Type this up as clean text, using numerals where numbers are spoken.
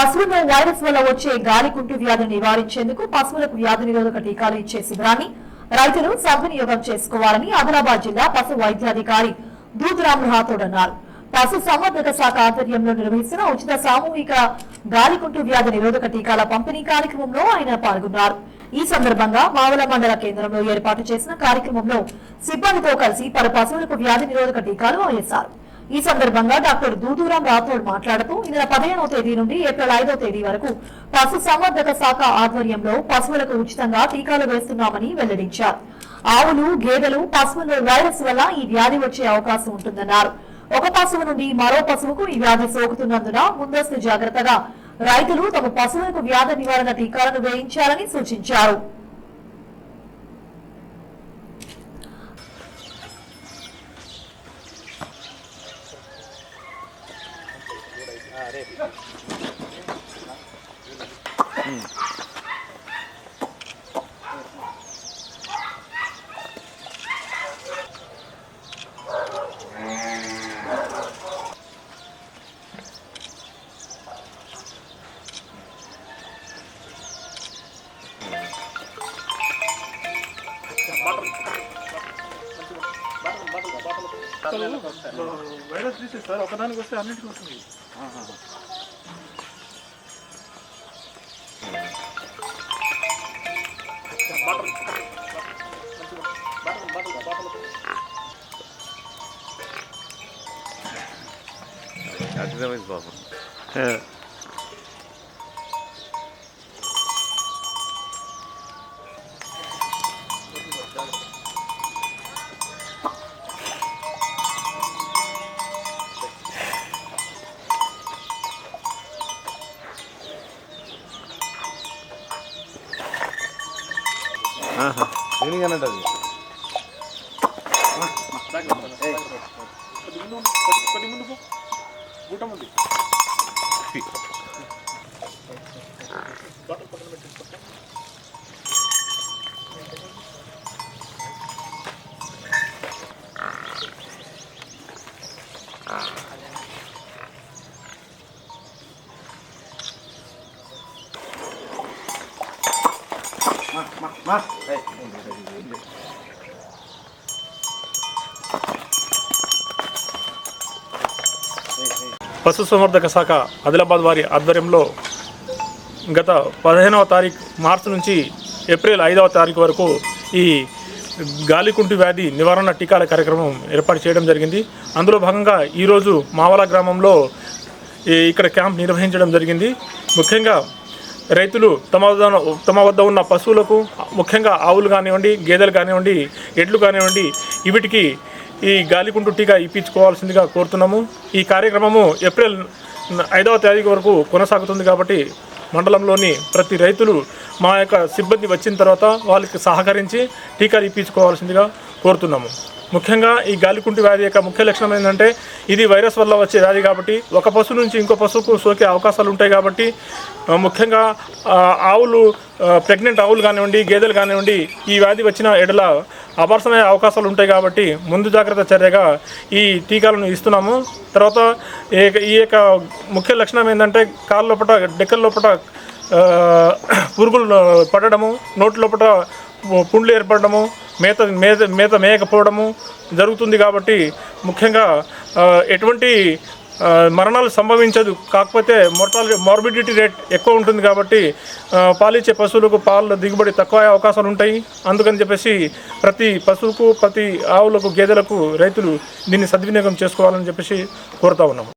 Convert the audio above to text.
పశువుల్లో వైరస్ వల్ల వచ్చే గాలికుంటు వ్యాధిని నివారించేందుకు పశువులకు వ్యాధి నిరోధక టీకాలు ఇచ్చే శిబిరాన్ని రైతులు సద్వినియోగం చేసుకోవాలని ఆదిలాబాద్ జిల్లా పశు వైద్యాధికారి దూదురామ్ రాథోడ్ అన్నారు. పశు సంవర్ధక శాఖ ఆధ్వర్యంలో నిర్వహిస్తున్న ఉచిత సామూహిక గాలికుంటు వ్యాధి నిరోధక టీకాల పంపిణీ కార్యక్రమంలో ఆయన పాల్గొన్నారు. ఈ సందర్భంగా మావల మండల కేంద్రంలో ఏర్పాటు చేసిన కార్యక్రమంలో సిబ్బందితో కలిసి పలు పశువులకు వ్యాధి నిరోధక టీకాలు వేశారు. ఈ సందర్భంగా డాక్టర్ దూదురామ్ రాథోడ్ మాట్లాడుతూ ఈ నెల 15వ తేదీ నుండి ఏప్రిల్ 5వ తేదీ వరకు పశు సంవర్ధక శాఖ ఆధ్వర్యంలో పశువులకు ఉచితంగా టీకాలు వేస్తున్నామని వెల్లడించారు. ఆవులు, గేదెలు, పశువుల్లో వైరస్ వల్ల ఈ వ్యాధి వచ్చే అవకాశం ఉంటుందన్నారు. ఒక పశువు నుండి మరో పశువుకు ఈ వ్యాధి సోకుతున్నందున ముందస్తు జాగ్రత్తగా రైతులు తమ పశువులకు వ్యాధి నివారణ టీకాలను వేయించాలని సూచించారు. వైరస్ తీసేది సార్, ఒకదానికి వస్తే అన్నింటికి వస్తుంది. అన్నట్టు పశు సంవర్ధక శాఖ ఆదిలాబాద్ వారి ఆధ్వర్యంలో గత 15వ తారీఖు మార్చి నుంచి ఏప్రిల్ 5వ తారీఖు వరకు ఈ గాలికుంటు వ్యాధి నివారణ టీకాల కార్యక్రమం ఏర్పాటు చేయడం జరిగింది. అందులో భాగంగా ఈరోజు మావల గ్రామంలో ఇక్కడ క్యాంప్ నిర్వహించడం జరిగింది. ముఖ్యంగా రైతులు తమ వద్ద ఉన్న పశువులకు, ముఖ్యంగా ఆవులు కానివ్వండి, గేదెలు కానివ్వండి, ఎడ్లు కానివ్వండి, వీటికి ఈ గాలికుంటు టీకా ఇప్పించుకోవాల్సిందిగా కోరుతున్నాము. ఈ కార్యక్రమము ఏప్రిల్ 5వ తేదీ వరకు కొనసాగుతుంది కాబట్టి మండలంలోని ప్రతి రైతులు మా యొక్క సిబ్బంది వచ్చిన తర్వాత వాళ్ళకి సహకరించి టీకాలు ఇప్పించుకోవాల్సిందిగా కోరుతున్నాము. ముఖ్యంగా ఈ గాలికుంటు వ్యాధి యొక్క ముఖ్య లక్షణం ఏంటంటే ఇది వైరస్ వల్ల వచ్చే వ్యాధి కాబట్టి ఒక పశువు నుంచి ఇంకో పశువుకు సోకే అవకాశాలు ఉంటాయి. కాబట్టి ముఖ్యంగా ఆవులు, ప్రెగ్నెంట్ ఆవులు కానివ్వండి, గేదెలు కానివ్వండి, ఈ వ్యాధి వచ్చిన ఎడల అబార్షన్ అయ్యే అవకాశాలు ఉంటాయి. కాబట్టి ముందు జాగ్రత్త చర్యగా ఈ టీకాలను ఇస్తున్నాము. తర్వాత ఈ యొక్క ముఖ్య లక్షణం ఏంటంటే కాళ్ళ లోపల, డెక్కల లోపల పురుగులు పడడము, నోటి లోపల పుండ్లు ఏర్పడము, మేత మేయకపోవడము జరుగుతుంది. కాబట్టి ముఖ్యంగా ఎటువంటి మరణాలు సంభవించదు. కాకపోతే మార్బిడిటీ రేట్ ఎక్కువ ఉంటుంది. కాబట్టి పాలిచ్చే పశువులకు పాల దిగుబడి తక్కువ అయ్యే అవకాశాలు ఉంటాయి. అందుకని చెప్పేసి ప్రతి పశువుకు, ప్రతి ఆవులకు, గేదెలకు రైతులు దీన్ని సద్వినియోగం చేసుకోవాలని చెప్పేసి కోరుతా ఉన్నాము.